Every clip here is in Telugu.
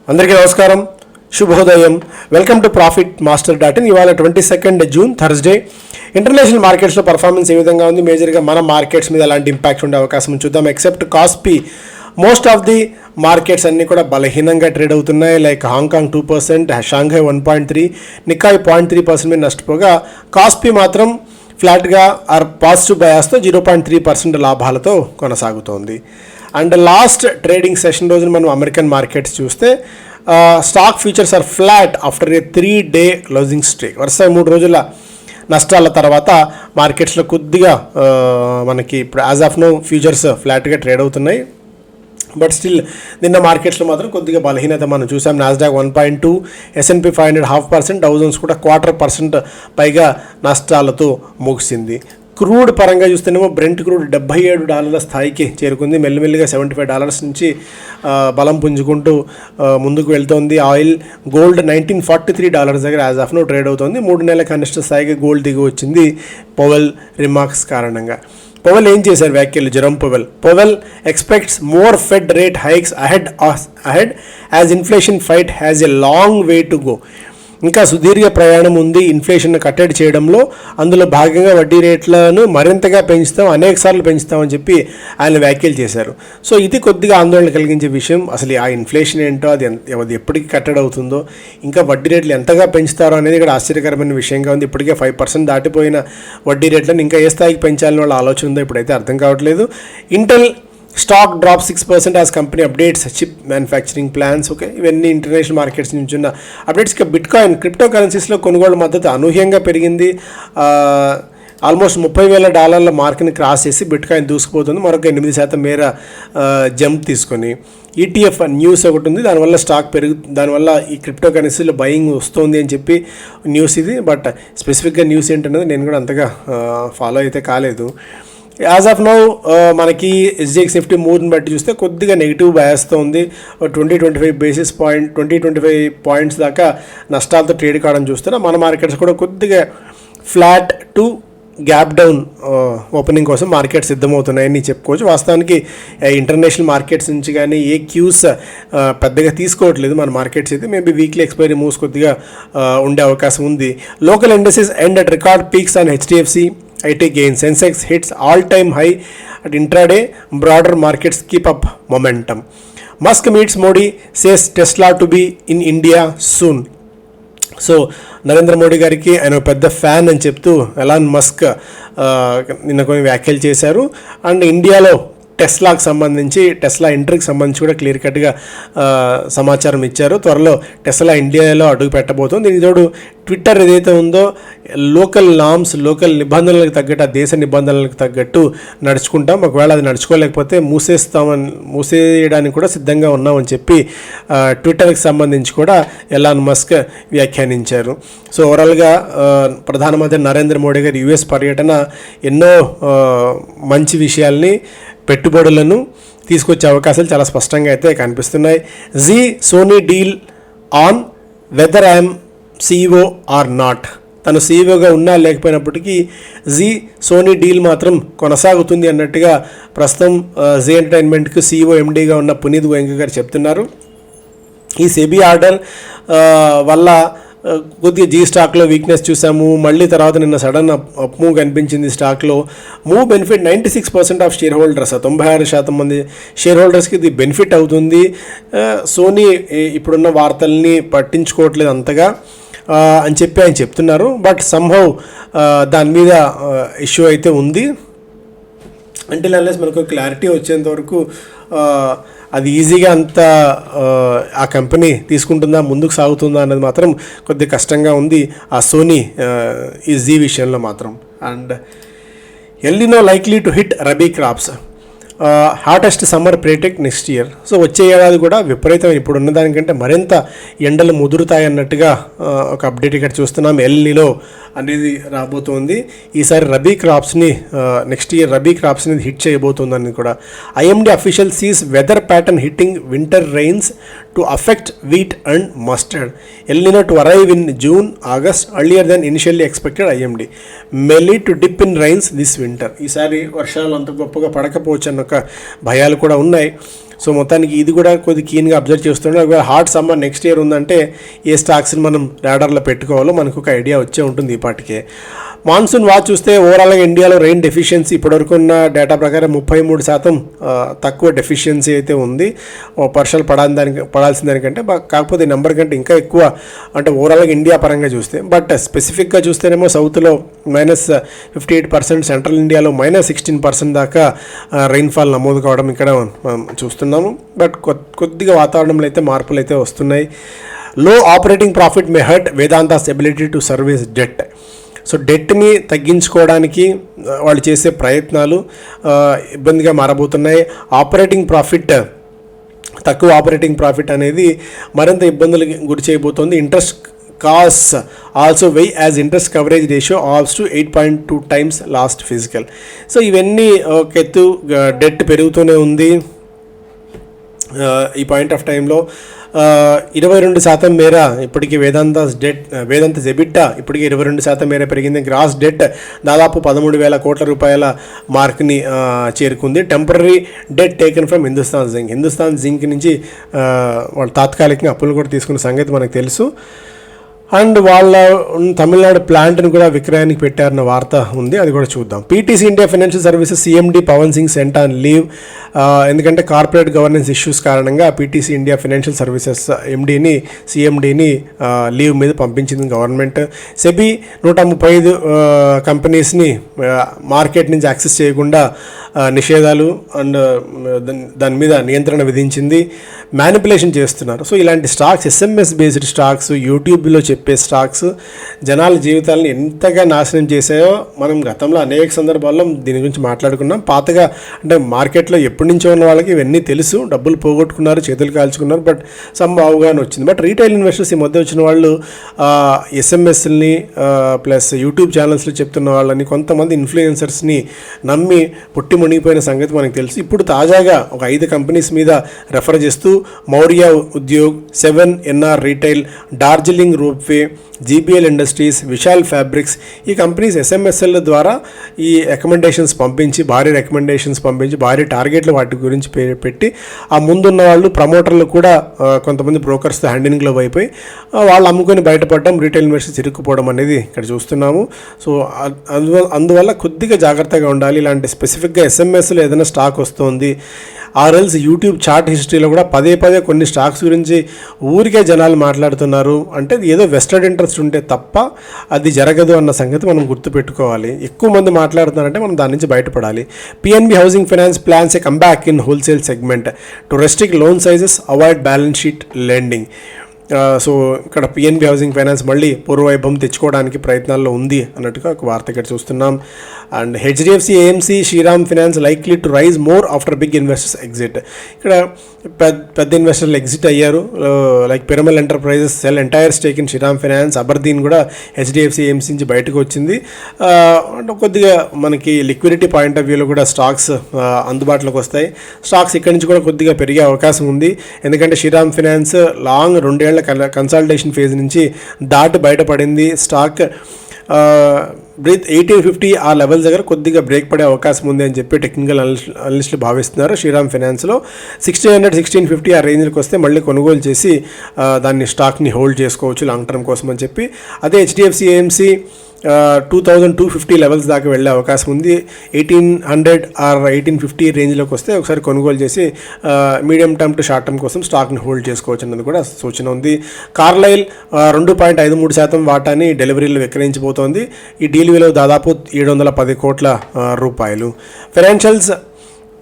అందరికీ నమస్కారం, శుభోదయం. Welcome to profitmaster.in. ఇవాళ 22 జూన్ థర్స్డే. ఇంటర్నేషనల్ మార్కెట్స్లో పర్ఫార్మెన్స్ ఏ విధంగా ఉంది, మేజర్గా మన మార్కెట్స్ మీద ఎలాంటి ఇంపాక్ట్ ఉండే అవకాశం చూద్దాం. Except KOSPI, most of the markets అన్నీ కూడా బలహీనంగా ట్రేడ్ అవుతున్నాయి. లైక్ హాంకాంగ్ 2%, షాంఘై 1.3%, నికాయ్ 0.3% మీద నష్టపోగా కాస్పీ మాత్రం ఫ్లాట్గా ఆర్ పాజిటివ్ బయాస్తో 0.3% లాభాలతో కొనసాగుతోంది. అండ్ లాస్ట్ ట్రేడింగ్ సెషన్ రోజున మనం అమెరికన్ మార్కెట్స్ చూస్తే stock futures are flat after a 3-day closing streak. వరుస 3 రోజుల నష్టాల తర్వాత మార్కెట్స్లో కొద్దిగా మనకి ఇప్పుడు యాజ్ ఆఫ్ నో ఫ్యూచర్స్ ఫ్లాట్గా ట్రేడ్ అవుతున్నాయి. బట్ స్టిల్ నిన్న మార్కెట్స్లో మాత్రం కొద్దిగా బలహీనత మనం చూసాం. నాస్డాక్ 1.2%, S&P 500 0.5%, డౌ జోన్స్ కూడా 0.25% పైగా నష్టాలతో ముగిసింది. క్రూడ్ పరంగా చూస్తేనేమో బ్రెంట్ క్రూడ్ $77 స్థాయికి చేరుకుంది. మెల్లిమెల్లిగా $75 నుంచి బలం పుంజుకుంటూ ముందుకు వెళ్తోంది. ఆయిల్, గోల్డ్ $1943 దగ్గర యాజ్ ఆఫ్ నో ట్రేడ్ అవుతుంది. 3 నెలల కనిష్ట స్థాయికి గోల్డ్ దిగి వచ్చింది పవెల్ రిమార్క్స్ కారణంగా. పవెల్ ఏం చేశారు వ్యాఖ్యలు? Jerome Powell expects more fed rate hikes ahead as inflation fight has a long way to go. ఇంకా సుదీర్ఘ ప్రయాణం ఉంది ఇన్ఫ్లేషన్ను కట్టడి చేయడంలో. అందులో భాగంగా వడ్డీ రేట్లను మరింతగా పెంచుతాం, అనేక సార్లు పెంచుతామని చెప్పి ఆయన వ్యాఖ్యలు చేశారు. సో ఇది కొద్దిగా ఆందోళన కలిగించే విషయం. అసలు ఆ ఇన్ఫ్లేషన్ ఏంటో, అది ఎప్పటికీ కట్టడి అవుతుందో, ఇంకా వడ్డీ రేట్లు ఎంతగా పెంచుతారో అనేది ఇక్కడ ఆశ్చర్యకరమైన విషయంగా ఉంది. ఇప్పటికే 5% దాటిపోయిన వడ్డీ రేట్లను ఇంకా ఏ స్థాయికి పెంచాలని వాళ్ళ ఆలోచన ఉందో ఇప్పుడైతే అర్థం కావట్లేదు. Intel stock drop 6% as company updates chip manufacturing plans. Okay, ఇవన్నీ ఇంటర్నేషనల్ మార్కెట్స్ నుంచి ఉన్న అప్డేట్స్. బిట్కాయిన్, క్రిప్టో కరెన్సీస్లో కొనుగోలు మద్దతు అనూహ్యంగా పెరిగింది. ఆల్మోస్ట్ $30,000 మార్క్ని క్రాస్ చేసి బిట్కాయిన్ దూసుకుపోతుంది. మరొక 8% మేర జంప్ తీసుకొని. ETF న్యూస్ ఒకటి ఉంది, దానివల్ల స్టాక్ దానివల్ల ఈ క్రిప్టో కరెన్సీలో బయింగ్ వస్తుంది అని చెప్పి న్యూస్ ఇది. బట్ స్పెసిఫిక్గా న్యూస్ ఏంటనేది నేను కూడా అంతగా ఫాలో అయితే కాలేదు. యాజ్ ఆఫ్ నౌ మనకి SGX నిఫ్టీ మూవ్ని బట్టి చూస్తే కొద్దిగా నెగిటివ్ బయాస్తో ఉంది. 20-25 పాయింట్స్ దాకా నష్టాలతో ట్రేడ్ కావడం చూస్తున్నా. మన మార్కెట్స్ కూడా కొద్దిగా flat to gap down opening కోసం మార్కెట్స్ సిద్ధమవుతున్నాయని చెప్పుకోవచ్చు. వాస్తవానికి ఇంటర్నేషనల్ మార్కెట్స్ నుంచి కానీ ఏ క్యూస్ పెద్దగా తీసుకోవట్లేదు మన మార్కెట్స్ అయితే. మేబీ వీక్లీ ఎక్స్పైరీ మూవ్స్ కొద్దిగా ఉండే అవకాశం ఉంది. Local industries end at record peaks on HDFC IT gains. Sensex hits all-time high at intraday. Broader markets keep up momentum. Musk meets Modi, says Tesla to be in India soon. So Narendra Modi గారికి ఆయన పెద్ద ఫ్యాన్ అని చెప్తూ ఎలాన్ మస్క్ నిన్న కొన్ని వ్యాఖ్యలు చేశారు. అండ్ ఇండియాలో టెస్లాకి సంబంధించి, టెస్లా ఎంట్రీకి సంబంధించి కూడా క్లియర్ కట్గా సమాచారం ఇచ్చారు. త్వరలో టెస్లా ఇండియాలో అడుగు పెట్టబోతుంది. దీనితోడు ట్విట్టర్ ఏదైతే ఉందో లోకల్ నామ్స్, లోకల్ నిబంధనలకు తగ్గట్టు, ఆ దేశ నిబంధనలకు తగ్గట్టు నడుచుకుంటాం, ఒకవేళ అది నడుచుకోలేకపోతే మూసేయడానికి కూడా సిద్ధంగా ఉన్నామని చెప్పి ట్విట్టర్కి సంబంధించి కూడా ఎలాన్ మస్క్ వ్యాఖ్యానించారు. సో ఓవరాల్గా ప్రధానమంత్రి నరేంద్ర మోడీ గారి US పర్యటన ఎన్నో మంచి విషయాల్ని, పెట్టుబడులను తీసుకొచ్చే అవకాశాలు చాలా స్పష్టంగా అయితే కనిపిస్తున్నాయి. Sony deal on whether I'm CEO or not. తను CEOగా ఉన్నా లేకపోయినప్పటికీ సోనీ డీల్ మాత్రం కొనసాగుతుంది అన్నట్టుగా ప్రస్తుతం ఎంటర్టైన్మెంట్కి CEO MDగా ఉన్న పునీత్ గోయంకా గారు చెప్తున్నారు. ఈ సెబీ ఆర్డర్ వల్ల కొద్దిగా స్టాక్లో వీక్నెస్ చూసాము. మళ్ళీ తర్వాత నిన్న సడన్ అప్ మూవ్ కనిపించింది స్టాక్లో. Move benefit 96% of share holders, 96% మంది షేర్ హోల్డర్స్కి ఇది బెనిఫిట్ అవుతుంది. సోనీ ఇప్పుడున్న వార్తల్ని పట్టించుకోవట్లేదు అంతగా అని చెప్పి ఆయన చెప్తున్నారు. బట్ సమ్హౌ దాని మీద ఇష్యూ అయితే ఉంది. అంటిల్ అన్లెస్ మనకు క్లారిటీ వచ్చేంత వరకు అది ఈజీగా అంత ఆ కంపెనీ తీసుకుంటుందా, ముందుకు సాగుతుందా అన్నది మాత్రం కొద్దిగా కష్టంగా ఉంది ఆ సోనీ ఈ విషయంలో మాత్రం. And El Nino likely to hit rabi crops, hottest summer predicted next year. So వచ్చే ఏడాది కూడా విపరీతమైన, ఇప్పుడు ఉన్నదానికంటే మరింత ఎండలు ముదురుతాయి అన్నట్టుగా ఒక అప్డేట్ ఇక్కడ చూస్తున్నాం. ఎల్నినో అనేది రాబోతోంది. ఈసారి రబీ క్రాప్స్ని, నెక్స్ట్ ఇయర్ రబీ క్రాప్స్ని హిట్ చేయబోతుంది అనేది కూడా. IMD official sees weather pattern hitting winter rains to affect wheat and mustard. El Nino to arrive in June, August earlier than initially expected. IMD may lead to dip in rains this winter. ఈసారి వర్షాలు అంత గొప్పగా పడకపోవచ్చు అన్న ఒక భయాలు కూడా ఉన్నాయి. సో మొత్తానికి ఇది కూడా కొద్దిగా కీన్గా అబ్జర్వ్ చేస్తున్నాం. ఒకవేళ హాట్ సమ్మర్ నెక్స్ట్ ఇయర్ ఉందంటే ఏ స్టాక్స్ని మనం రాడార్లో పెట్టుకోవాలో మనకు ఒక ఐడియా వచ్చే ఉంటుంది ఈ పాటికే. మాన్సూన్ వాచ్ చూస్తే ఓవరాల్గా ఇండియాలో రెయిన్ డెఫిషియన్సీ ఇప్పటివరకు ఉన్న డేటా ప్రకారం 33% తక్కువ డెఫిషియన్సీ అయితే ఉంది వర్షాలు పడాల్సిన దానికంటే. కాకపోతే నెంబర్ కంటే ఇంకా ఎక్కువ అంటే ఓవరాల్గా ఇండియా పరంగా చూస్తే. బట్ స్పెసిఫిక్గా చూస్తేనేమో సౌత్లో -58%, సెంట్రల్ ఇండియాలో -16% దాకా రెయిన్ఫాల్ నమోదు కావడం ఇక్కడ చూస్తున్నాము. బట్ కొద్దిగా వాతావరణంలో అయితే మార్పులు అయితే వస్తున్నాయి. Low operating profit may hurt Vedanta's ability to service debt. So డెట్ని తగ్గించుకోవడానికి వాళ్ళు చేసే ప్రయత్నాలు ఇబ్బందిగా మారబోతున్నాయి. తక్కువ ఆపరేటింగ్ ప్రాఫిట్ అనేది మరింత ఇబ్బందులకు గురి చేయబోతోంది. Interest cost also weigh as interest coverage ratio falls to 8.2 times last physical. So ఇవన్నీ ఒక ఎత్తు, డెట్ పెరుగుతూనే ఉంది. ఈ పాయింట్ ఆఫ్ టైంలో 22% మేర ఇప్పటికీ వేదాంత ఎబిట్టా ఇప్పటికీ 22% మేర పెరిగింది. గ్రాస్ డెట్ దాదాపు 13,000 కోట్ల రూపాయల మార్క్ని చేరుకుంది. Temporary debt taken from Hindustan zinc నుంచి వాళ్ళు తాత్కాలికంగా అప్పులు కూడా తీసుకున్న సంగతి మనకు తెలుసు. అండ్ వాళ్ళ తమిళనాడు ప్లాంట్ని కూడా విక్రయానికి పెట్టారన్న వార్త ఉంది, అది కూడా చూద్దాం. PTC India financial services CMD Pawan Singh sent on leave. ఎందుకంటే కార్పొరేట్ గవర్నెన్స్ ఇష్యూస్ కారణంగా పీటీసీ ఇండియా ఫైనాన్షియల్ సర్వీసెస్ CMDని లీవ్ మీద పంపించింది గవర్నమెంట్. సెబీ 135 కంపెనీస్ని మార్కెట్ నుంచి యాక్సెస్ చేయకుండా నిషేధాలు అండ్ దాని మీద నియంత్రణ విధించింది. మ్యానిపులేషన్ చేస్తున్నారు. సో ఇలాంటి స్టాక్స్, SMS బేస్డ్ స్టాక్స్, యూట్యూబ్లో చెప్పే స్టాక్స్ జనాల జీవితాలను ఎంతగా నాశనం చేశాయో మనం గతంలో అనేక సందర్భాల్లో దీని గురించి మాట్లాడుకున్నాం. పాతగా అంటే మార్కెట్లో ఎప్పటి నుంచో ఉన్న వాళ్ళకి ఇవన్నీ తెలుసు. డబ్బులు పోగొట్టుకున్నారు, చేతులు కాల్చుకున్నారు, బట్ అవగాహన వచ్చింది. బట్ రీటైల్ ఇన్వెస్టర్స్ ఈ మధ్య వచ్చిన వాళ్ళు SMSని ప్లస్ యూట్యూబ్ ఛానల్స్లో చెప్తున్న వాళ్ళని, కొంతమంది ఇన్ఫ్లుయెన్సర్స్ని నమ్మి పుట్టి మునిగిపోయిన సంగతి మనకు తెలుసు. ఇప్పుడు తాజాగా ఒక 5 కంపెనీస్ మీద రెఫర్ చేస్తూ Maurya Udyog, 7NR retail, Darjeeling ropeway, GPL industries, Vishal fabrics ఈ కంపెనీస్ SMSL ద్వారా ఈ రికమెండేషన్స్ పంపించి భారీ టార్గెట్లు వాటి గురించి పెట్టి ఆ ముందున్న వాళ్ళు ప్రమోటర్లు కూడా కొంతమంది బ్రోకర్స్తో హ్యాండింగ్లో అయిపోయి వాళ్ళు అమ్ముకొని బయటపడడం, రీటైల్ ఇన్వెస్టర్స్ ఇరుక్కుపోవడం అనేది ఇక్కడ చూస్తున్నాము. సో అందువల్ల కొద్దిగా జాగ్రత్తగా ఉండాలి. ఇలాంటి స్పెసిఫిక్గా SMSలో ఏదైనా స్టాక్ వస్తుంది ఆర్ఎల్స్ యూట్యూబ్ చార్ట్ హిస్టరీలో కూడా పదే కొన్ని స్టాక్స్ గురించి ఊరికే జనాలు మాట్లాడుతున్నారు అంటే ఏదో వెస్టెడ్ ఇంట్రెస్ట్ ఉంటే తప్ప అది జరగదు అన్న సంగతి మనం గుర్తుపెట్టుకోవాలి. ఎక్కువ మంది మాట్లాడుతున్నారంటే మనం దాని నుంచి బయటపడాలి. PNB housing finance plans A comeback in wholesale segment to restrict loan sizes, avoid balance sheet lending. So ఇక్కడ PNB హౌసింగ్ ఫైనాన్స్ మళ్ళీ పూర్వవైభవం తెచ్చుకోవడానికి ప్రయత్నాల్లో ఉంది అన్నట్టుగా ఒక వార్త ఇక్కడ చూస్తున్నాం. And HDFC AMC Shriram finance likely to rise more after big investors exit. ఇక్కడ పెద్ద ఇన్వెస్టర్లు ఎగ్జిట్ అయ్యారు. Like Piramal enterprises sell entire stake in Shriram finance. Aberdeen కూడా HDFC AMC నుంచి బయటకు వచ్చింది. కొద్దిగా మనకి లిక్విడిటీ పాయింట్ ఆఫ్ వ్యూలో కూడా స్టాక్స్ అందుబాటులోకి వస్తాయి. స్టాక్స్ ఇక్కడి నుంచి కూడా కొద్దిగా పెరిగే అవకాశం ఉంది. ఎందుకంటే శ్రీరామ్ ఫైనాన్స్ లాంగ్ 2 ఏళ్ల కన్సాలిడేషన్ ఫేజ్ నుంచి దాటి బయటపడింది. స్టాక్ 1850 ఆ లెవెల్స్ దగ్గర కొద్దిగా బ్రేక్ పడే అవకాశం ఉంది అని చెప్పి టెక్నికల్ అనలిస్టులు భావిస్తున్నారు. శ్రీరామ్ ఫైనాన్స్లో 1600-1650 ఆ రేంజ్కి వస్తే మళ్ళీ కొనుగోలు చేసి దాన్ని స్టాక్ని హోల్డ్ చేసుకోవచ్చు లాంగ్ టర్మ్ కోసం అని చెప్పి. అదే HDFC AMC 2250 లెవెల్స్ దాకా వెళ్ళే అవకాశం ఉంది. 1800 ఆర్ 1850 రేంజ్లోకి వస్తే ఒకసారి కొనుగోలు చేసి medium term two short term కోసం స్టాక్ని హోల్డ్ చేసుకోవచ్చు అన్నది కూడా సూచన ఉంది. కార్లైల్ 2.53% వాటాని డెలివరీలో విక్రయించబోతోంది. ఈ డీల్ విలువ దాదాపు 710 కోట్ల రూపాయలు. Financials,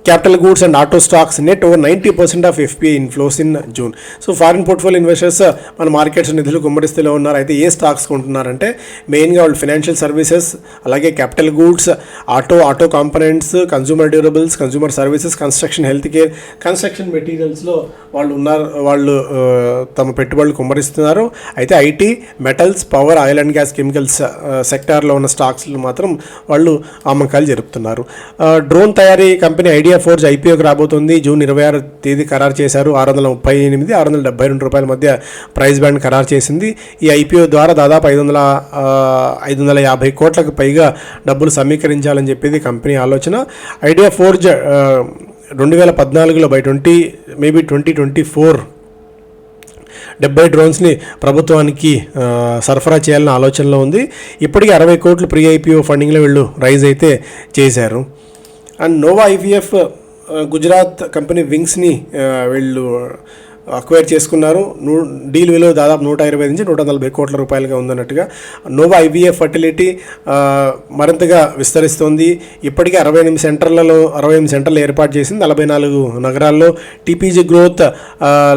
capital goods and auto stocks net over 90% of FPI inflows in June. So foreign portfolio investors మన మార్కెట్స్ నిధులు గుమ్మరిస్తూనే ఉన్నారు. అయితే ఏ స్టాక్స్ కొంటున్నారంటే మెయిన్గా వాళ్ళు ఫైనాన్షియల్ సర్వీసెస్, అలాగే capital goods, auto components, consumer durables, consumer services, construction, health care, construction మెటీరియల్స్లో వాళ్ళు తమ పెట్టుబడులు కుమ్మరిస్తున్నారు. అయితే IT, metals, power, oil and gas, chemicals సెక్టార్లో ఉన్న స్టాక్స్లు మాత్రం వాళ్ళు అమ్మకాలు జరుపుతున్నారు. డ్రోన్ తయారీ కంపెనీ ఐడియా ఫోర్జ్ IPOకి రాబోతుంది. జూన్ 26 తేదీ ఖరారు చేశారు. 638, 672 రూపాయల మధ్య ప్రైస్ బ్యాండ్ ఖరారు చేసింది. ఈ IPO ద్వారా దాదాపు 550 కోట్లకు పైగా డబ్బులు సమీకరించాలని చెప్పేది కంపెనీ ఆలోచన. ఐడియా ఫోర్జ్ 2014లో బై 2024 70 డ్రోన్స్ని ప్రభుత్వానికి సరఫరా చేయాలన్న ఆలోచనలో ఉంది. ఇప్పటికీ 60 కోట్లు ప్రీ ఐపీఓ ఫండింగ్లో వీళ్ళు రైజ్ అయితే చేశారు. And Nova IVF Gujarat company వింగ్స్ని వీళ్ళు అక్వైర్ చేసుకున్నారు. డీల్ విలువ దాదాపు 120 నుంచి 140 కోట్ల రూపాయలుగా ఉందన్నట్టుగా. నోవా ఐవీఎఫ్ ఫర్టిలిటీ మరింతగా విస్తరిస్తోంది. ఇప్పటికే 68 సెంటర్లు ఏర్పాటు చేసింది 44 నగరాల్లో. టీపీజీ గ్రోత్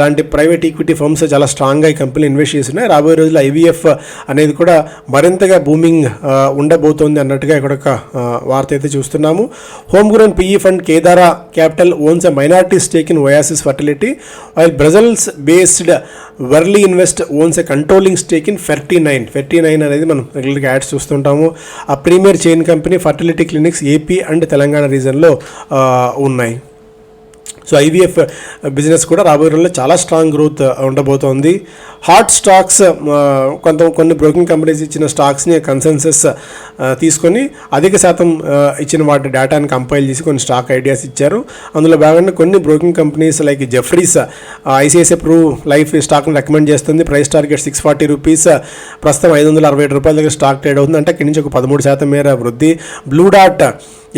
లాంటి ప్రైవేట్ ఈక్విటీ ఫర్మ్స్ చాలా స్ట్రాంగ్గా ఈ కంపెనీ ఇన్వెస్ట్ చేస్తున్నాయి. రాబోయే రోజుల్లో ఐవీఎఫ్ అనేది కూడా మరింతగా బూమింగ్ ఉండబోతోంది అన్నట్టుగా ఇక్కడ ఒక వార్త అయితే చూస్తున్నాము. Home grown PE fund Kedaara capital owns a minority stake in Oasis fertility while Brussels based Verlinvest owns a controlling stake in Ferty9 అనేది మనం రెగ్యులర్గా యాడ్స్ చూస్తుంటాము. ఆ premier chain company fertility clinics AP and Telangana రీజన్లో ఉన్నాయి. సో ఐవీఎఫ్ బిజినెస్ కూడా రాబోయే రోజుల్లో చాలా స్ట్రాంగ్ గ్రోత్ ఉండబోతోంది. హాట్ స్టాక్స్ కొన్ని బ్రోకింగ్ కంపెనీస్ ఇచ్చిన స్టాక్స్ని కన్సెన్సస్ తీసుకొని అధిక శాతం ఇచ్చిన వాటి డేటాని కంపైల్ చేసి కొన్ని స్టాక్ ఐడియాస్ ఇచ్చారు. అందులో భాగంగా కొన్ని broking companies like Jefferies ICICI Pru life స్టాక్ని రికమెండ్ చేస్తుంది. ప్రైస్ టార్గెట్ 640 రూపీస్, ప్రస్తుతం 567 రూపాయల దగ్గర స్టాక్ ట్రేడ్ అవుతుంది, అంటే ఇక్కడి నుంచి ఒక 13% మేర వృద్ధి. బ్లూ డాట్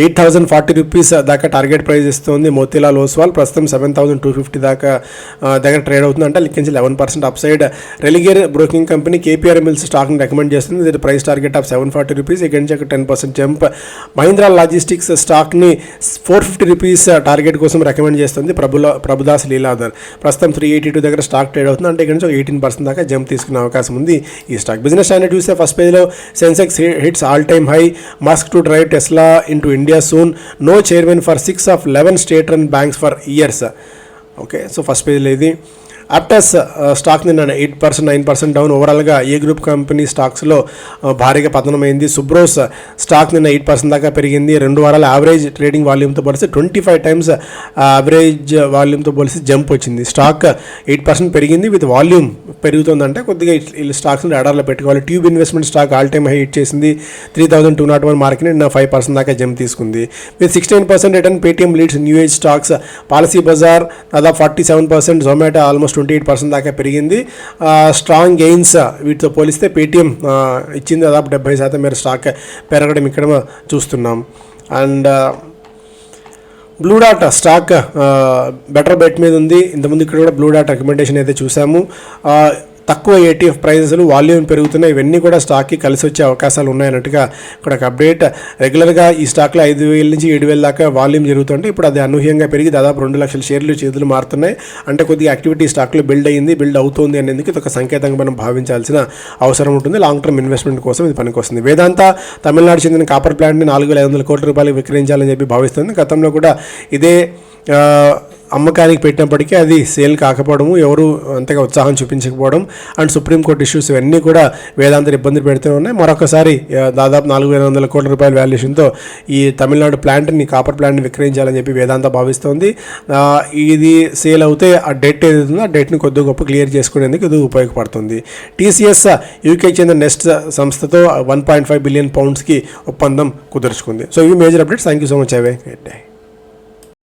8,040 రూపీస్ దాకా టార్గెట్ ప్రైస్ ఇస్తుంది. మోతీలాల్ ఓస్వాల్ ప్రస్తుతం 7,250 దాకా దగ్గర ట్రేడ్ అవుతుంది, అంటే ఇక్కడి నుంచి 11% upside. Religare broking company KPR mills స్టాక్ని రికమెండ్ చేస్తుంది. ఇది ప్రైస్ టార్గెట్ ఆఫ్ 740 రూపీస్, ఇక్కడి నుంచి ఒక 10% జంప్. మహీంద్రా లాజిస్టిక్స్ స్టాక్ని 450 రూపీస్ టార్గెట్ కోసం రికమెండ్ చేస్తుంది. ప్రభుదాస్ లీలాధర్ ప్రస్తుతం 382 దగ్గర స్టాక్ ట్రేడ్ అవుతుంది, అంటే ఇక్కడి నుంచి ఒక 18% దాకా జంప్ తీసుకునే అవకాశం ఉంది ఈ స్టాక్. బిజినెస్ స్టాండర్డ్ చూస్తే ఫస్ట్ పేజ్లో Sensex hits all time high, Musk to drive Tesla into India soon, no chairman for 6 of 11 state-run banks for years. Okay, so first page ఇది. అప్టస్ స్టాక్ నిన్న 8% 9% డౌన్. ఓవరాల్గా ఏ గ్రూప్ కంపెనీ స్టాక్స్లో భారీగా పతనమైంది. సుబ్రోస్ స్టాక్ నిన్న 8% దాకా పెరిగింది. 2 వారాల యావరేజ్ ట్రేడింగ్ వాల్యూమ్తో పోలిస్తే 25 టైమ్స్ యావరేజ్ వాల్యూమ్తో పోలిస్తే జంప్ వచ్చింది. స్టాక్ 8% పెరిగింది. విత్ వాల్యూమ్ పెరుగుతుందంటే కొద్దిగా ఈ స్టాక్స్ని రాడార్లో పెట్టుకోవాలి. Tube investment stock all time high hit చేసింది. 3,201 మార్కెట్ నిన్న 5% దాకా జంప్ తీసుకుంది. With 16% return Paytm leads new age stocks. PolicyBazaar దాదాపు 47%, జొమాటో ఆల్మోస్ట్ 28% దాకా పెరిగింది. స్ట్రాంగ్ గెయిన్స్ వీటితో పోలిస్తే పేటీఎం ఇచ్చింది దాదాపు 70% మేర స్టాక్ పెరగడం ఇక్కడ చూస్తున్నాం. అండ్ బ్లూ డాట్ స్టాక్ బెటర్ బెట్ మీద ఉంది. ఇంతకుముందు ఇక్కడ కూడా బ్లూ డాట్ రికమెండేషన్ అయితే చూసాము. తక్కువ ఏటీఎఫ్ ప్రైజెస్లు, వాల్యూమ్ పెరుగుతున్నాయి, ఇవన్నీ కూడా స్టాక్కి కలిసి వచ్చే అవకాశాలు ఉన్నాయన్నట్టుగా ఇక్కడ ఒక అప్డేట్. రెగ్యులర్గా ఈ స్టాక్లో 5,000 నుంచి 7,000 దాకా వాల్యూమ్ జరుగుతుంటే ఇప్పుడు అది అనూహ్యంగా పెరిగి దాదాపు 2 లక్షల షేర్లు చేతులు మారుతున్నాయి. అంటే కొద్దిగా యాక్టివిటీ స్టాక్లో బిల్డ్ అవుతుంది అనేందుకు ఇది ఒక సంకేతంగా మనం భావించాల్సిన అవసరం ఉంటుంది. లాంగ్ టర్మ్ ఇన్వెస్ట్మెంట్ కోసం ఇది పనికొస్తుంది. వేదాంత తమిళనాడు చెందిన కాపర్ ప్లాంట్ని 4,500 కోట్ల రూపాయలకు విక్రయించాలని చెప్పి భావిస్తుంది. గతంలో కూడా ఇదే అమ్మకానికి పెట్టినప్పటికీ అది సేల్ కాకపోవడము, ఎవరు అంతగా ఉత్సాహం చూపించకపోవడం అండ్ సుప్రీంకోర్టు ఇష్యూస్ ఇవన్నీ కూడా వేదాంత ఇబ్బంది పెడుతూ ఉన్నాయి. మరొకసారి దాదాపు 4,500 కోట్ల రూపాయల వాల్యుయేషన్తో ఈ తమిళనాడు కాపర్ ప్లాంట్ని విక్రయించాలని చెప్పి వేదాంత భావిస్తోంది. ఇది సేల్ అవుతే ఆ డెట్ ఏదైతుందో ఆ డెట్ని కొద్దిగా గొప్ప క్లియర్ చేసుకునేందుకు ఇది ఉపయోగపడుతుంది. టీసీఎస్ యూకేకి చెందిన నెస్ట్ సంస్థతో 1.5 బిలియన్ పౌండ్స్కి ఒప్పందం కుదుర్చుకుంది. సో ఇవి major updates. Thank you so much. Have a great day.